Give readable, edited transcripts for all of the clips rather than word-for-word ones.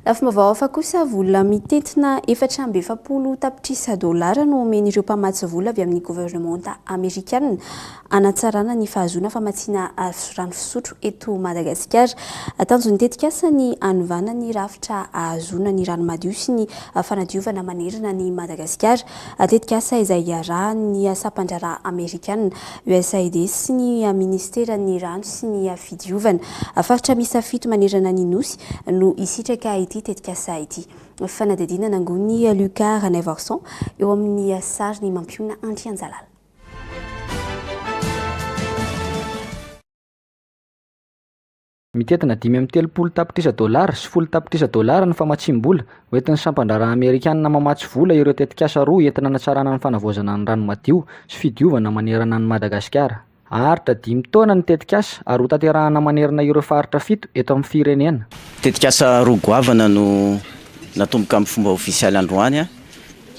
Lafy mavaofa kosa vola mitentina $470 tapitrisa no omen'ireo mpamatsy vola avy amin'ny gouvernemanta amerikanina anatsarana ny fahazoana famatsiana rano fisotro eto Madagasikara. Tanjony tetikasa ny anovana ny rafitra ahazoana ny rano madio sy ny fanadiovana manerana ny Madagasikara. Tetikasa izay iarahan'ny sampam-pandraraha amerikanina USAID sy ny ministeran'ny rano sy ny fidiovana. Faritra misa 7 manerana ny nosy no isitraka ity tetikasa ity. Fanadidina nangony Lucas Ranevarson eo amin'ny sariny mampiona Antianjalala. Mitetina $530 tapitrisa sy $10 tapitrisa ny famatsim-bola hoentin'ny sampam-pandraraha amerikanina mamatsy vola ireo tetikasa roa entina hanatsarana ny fanavoazana ny rano madio sy fidiovana manerana ny Madagasikara. Haritra 5 taona ny tetikasa ary ho tanterahana manerana ireo faritra 7 eto amin'ny firenena. Tetikasa roa goavana no natomboka amin'ny fomba ofisialy androany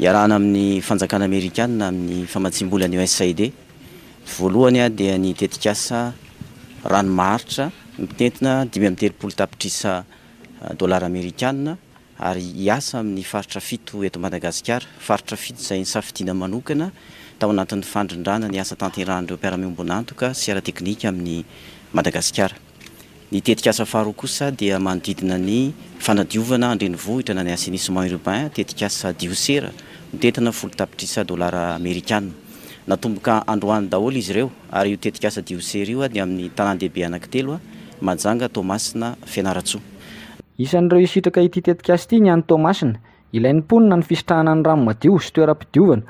iarahana amin'ny fanjakana amerikanina amin'ny famatsim-bola ny USAID. Voalohany dia ny tetikasa ranomaharitra mitentina $530 tapitrisa amerikanina ary hiasa amin'ny faritra 7 eto Madagasikara. Faritra 7 izay nisafidiana manokana tao anatin'ny fandrindrana ny asa tanterahan'ireo mpiara-miombon'antoka sy ara-teknika amin'ny Madagasikara. Ny tetikasa faharoa kosa dia manodidina ny fanadiovana andrenivohitra na ny assainissement urbain, tetikasa diosera mitentina $10 tapitrisa amerikanina. Natomboka androany daholo izy ireo ary io tetikasa diosera io dia amin'ny tanan-dehibe anankitelo Majanga, Tomasina, Fianaratsoa. Isan'ireo isitraka ity tetikasa ity ny any Tomasina, ilain'ny mponina ny fisitrahana ny rano madio sy toeram-pidiovana,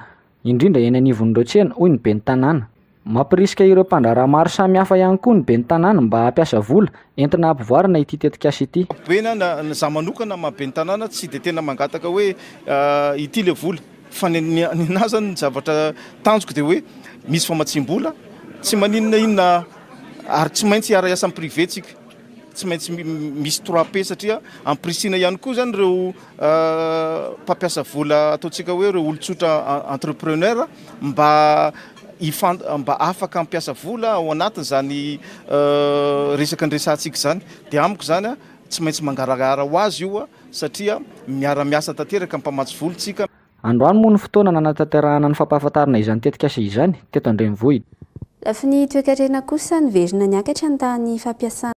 indrindra eny anivon'ireo tsena hoy ny ben'ny tanàna. Mampirisika ireo mpandraraha maro samihafa ihany koa ny ben'ny tanàna mba hampiasa vola entina hampivoarana ity tetikasa ity. Buena na za manokana ma ben'ny tanàna tsy dia tena mangataka hoe ity le vola fa ninazy ny zavatra tanjoko dia hoe misy famatsim-bola tsy maninona ary tsy maintsy hiara-iasa amin'ny privétsika, tsy maintsy misy 3P satria amprisina ihany koa zany ireo mpampiasa vola ataontsika hoe ireo olon-tsotra entrepreneur mba afaka mampiasa vola ao anatin' zany resaka ndresantsika zany. Dia amiko zany tsy maintsy mangaragara ho azy io satria miara-miasa tanteraka mpamatsy volontsika. Androany moa ny fotoana nanatanterahana ny fampahafantarana izany tetikasa izany teto Andrenivohitra. Lafy ny toekarena kosa niverina niakatra ny fampiasana